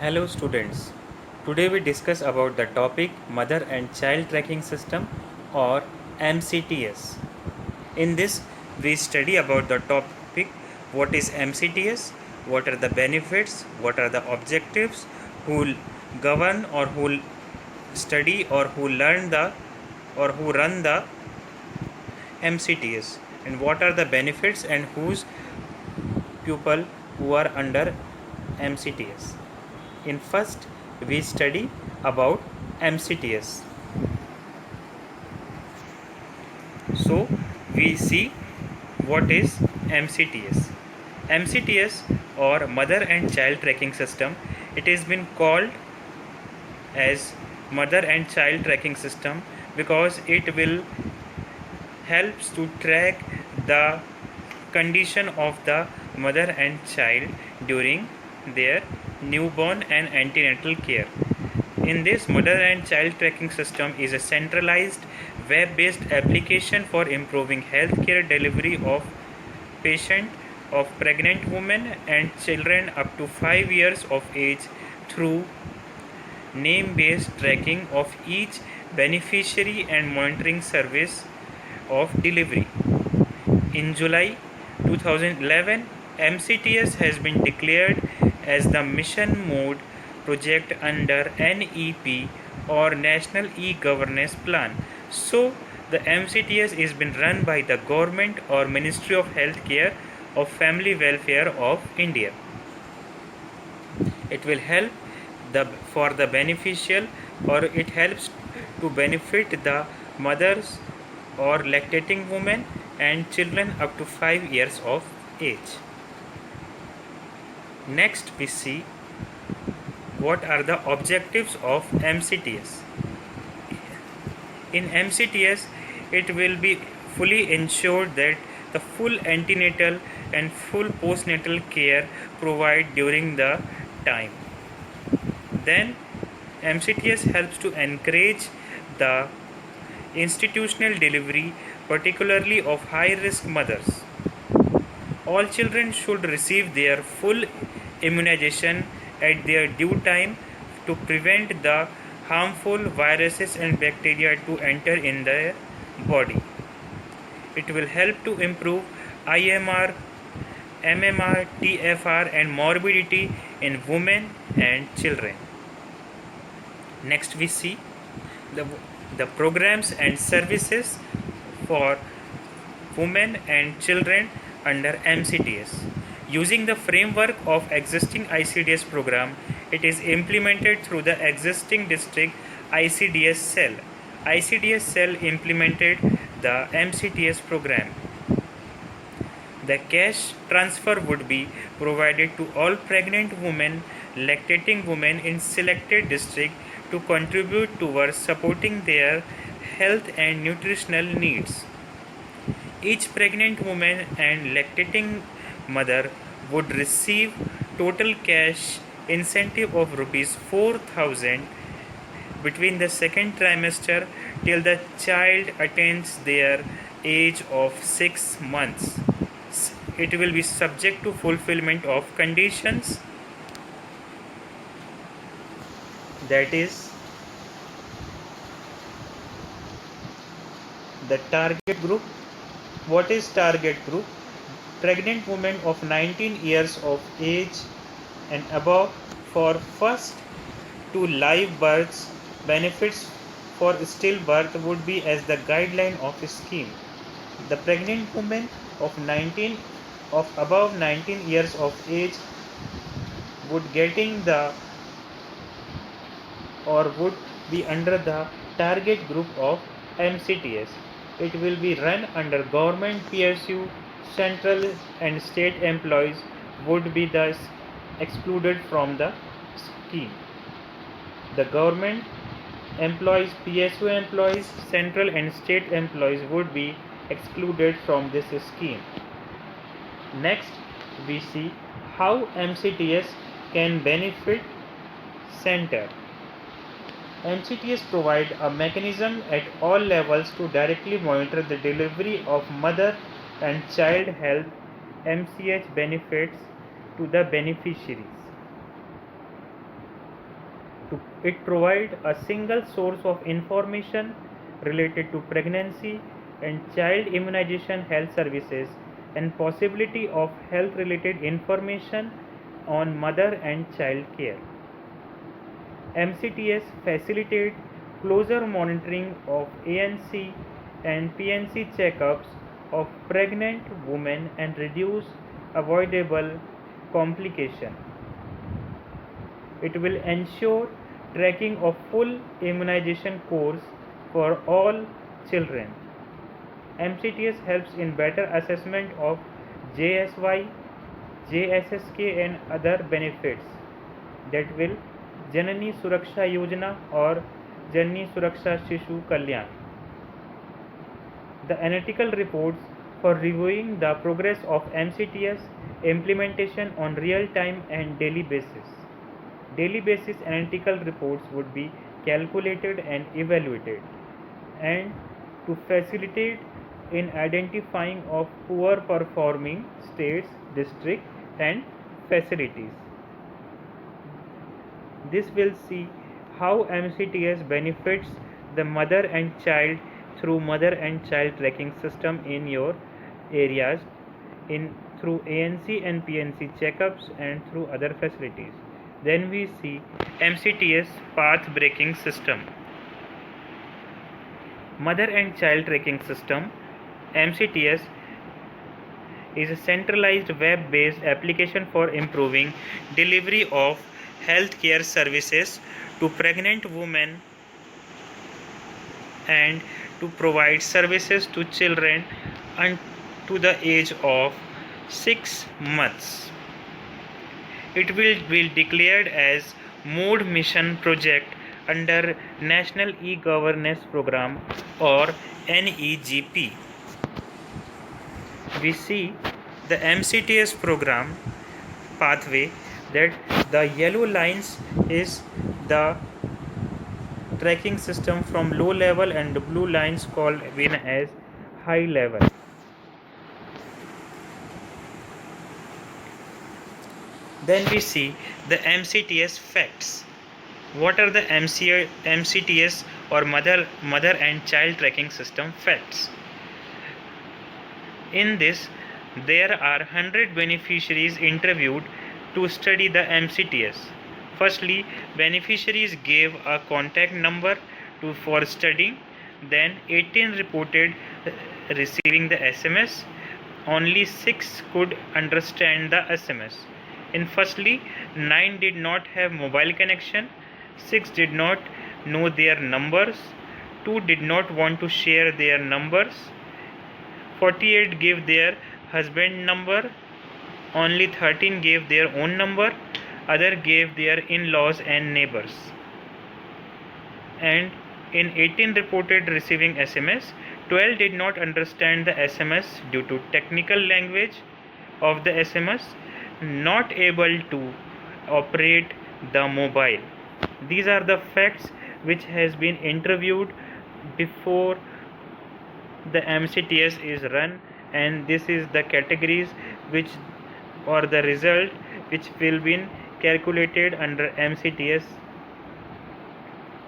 Hello students. Today we discuss about the topic Mother and Child Tracking System or MCTS. In this we study about the topic what is MCTS, what are the benefits, what are the objectives, who govern or who study or who learn the or who run the MCTS, and what are the benefits and whose pupil who are under MCTS. In first we study about MCTS. So we see what is MCTS. MCTS or Mother and Child Tracking System, it has been called as Mother and Child Tracking System because it will helps to track the condition of the mother and child during their newborn and antenatal care. In this, mother and child tracking system is a centralized web-based application for improving healthcare delivery of patient of pregnant women and children up to 5 years of age through name-based tracking of each beneficiary and monitoring service of delivery. In July 2011, MCTS has been declared as the mission mode project under NEP or National E-Governance Plan. So, the MCTS is been run by the government or Ministry of Healthcare of Family Welfare of India. It will help for the beneficial, or it helps to benefit the mothers or lactating women and children up to 5 years of age. Next we see what are the objectives of MCTS. In MCTS it will be fully ensured that the full antenatal and full postnatal care provided during the time. Then MCTS helps to encourage the institutional delivery, particularly of high-risk mothers. All children should receive their full immunization at their due time to prevent the harmful viruses and bacteria to enter in their body. It will help to improve IMR, MMR, TFR and morbidity in women and children. Next we see the programs and services for women and children under MCTS. Using the framework of existing ICDS program, it is implemented through the existing district ICDS cell. ICDS cell implemented the MCTS program. The cash transfer would be provided to all pregnant women, lactating women in selected district to contribute towards supporting their health and nutritional needs. Each pregnant woman and lactating mother would receive total cash incentive of rupees 4,000 between the second trimester till the child attains their age of 6 months. It will be subject to fulfillment of conditions, that is the target group. What is target group? Pregnant women of 19 years of age and above for first to live births. Benefits for stillbirth would be as the guideline of a scheme. The pregnant women of above 19 years of age would getting the or would be under the target group of MCTS. It will be run under government PSU. Central and state employees would be thus excluded from the scheme. The government employees, PSU employees, central and state employees would be excluded from this scheme. Next, we see how MCTS can benefit center. MCTS provide a mechanism at all levels to directly monitor the delivery of mother and child health MCH benefits to the beneficiaries. It provides a single source of information related to pregnancy and child immunization health services and possibility of health related information on mother and child care. MCTS facilitate closer monitoring of ANC and PNC checkups of pregnant women and reduce avoidable complication. It will ensure tracking of full immunization course for all children. MCTS helps in better assessment of JSY, JSSK and other benefits that will Janani Suraksha Yojana or Janani Suraksha Shishu Kalyan. The analytical reports for reviewing the progress of MCTS implementation on real time and daily basis. Daily basis analytical reports would be calculated and evaluated, and to facilitate in identifying of poor performing states, districts and facilities. This will see how MCTS benefits the mother and child through mother and child tracking system in your areas through ANC and PNC checkups and through other facilities. Then we see MCTS path breaking system. Mother and child tracking system MCTS is a centralized web-based application for improving delivery of healthcare services to pregnant women and to provide services to children to the age of 6 months. It will be declared as Mode Mission Project under National E-Governance Program or NEGP. We see the MCTS program pathway, that the yellow lines is the tracking system from low level and the blue lines called as high level. Then we see the MCTS facts. What are the MCTS or mother and child tracking system facts? In this, there are 100 beneficiaries interviewed to study the MCTS. Firstly, beneficiaries gave a contact number for studying. Then 18 reported receiving the SMS. Only 6 could understand the SMS. In firstly, 9 did not have mobile connection, 6 did not know their numbers, 2 did not want to share their numbers, 48 gave their husband number, only 13 gave their own number, other gave their in-laws and neighbors. And in 18 reported receiving SMS, 12 did not understand the SMS due to technical language of the SMS, not able to operate the mobile. These are the facts which has been interviewed before the MCTS is run, and this is the categories which or the result which will be calculated under MCTS.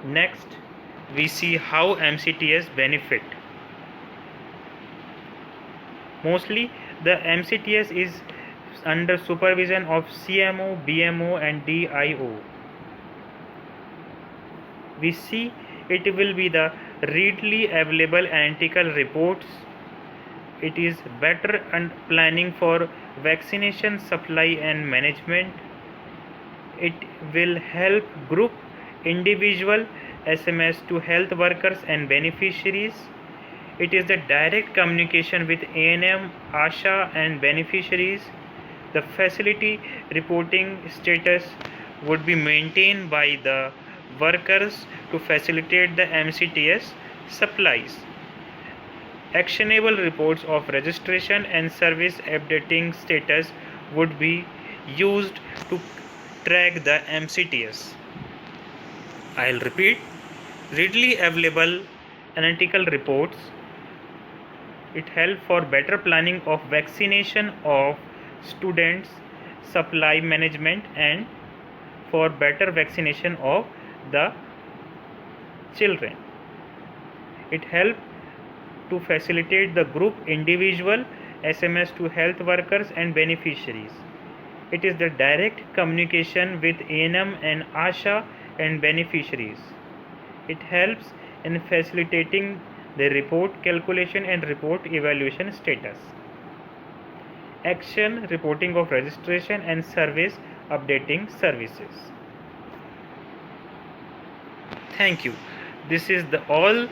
Next, we see how MCTS benefit. Mostly the MCTS is under supervision of CMO, BMO and DIO. We see it will be the readily available analytical reports. It is better planning for vaccination supply and management. It will help group individual SMS to health workers and beneficiaries. It is the direct communication with ANM, ASHA and beneficiaries. The facility reporting status would be maintained by the workers to facilitate the MCTS supplies. Actionable reports of registration and service updating status would be used to track the MCTS. I'll repeat, readily available analytical reports. It helps for better planning of vaccination of students, supply management and for better vaccination of the children. It helps to facilitate the group individual SMS to health workers and beneficiaries. It is the direct communication with ANM and ASHA and beneficiaries. It helps in facilitating the report calculation and report evaluation status. Action reporting of registration and service updating services. Thank you. This is all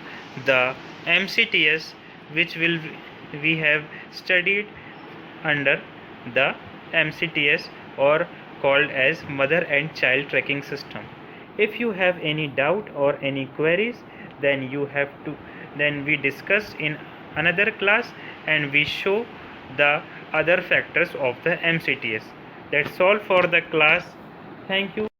the MCTS which we have studied under the MCTS, or called as Mother and Child Tracking System. If you have any doubt or any queries, then we discuss in another class, and we show the other factors of the MCTS. That's all for the class. Thank you.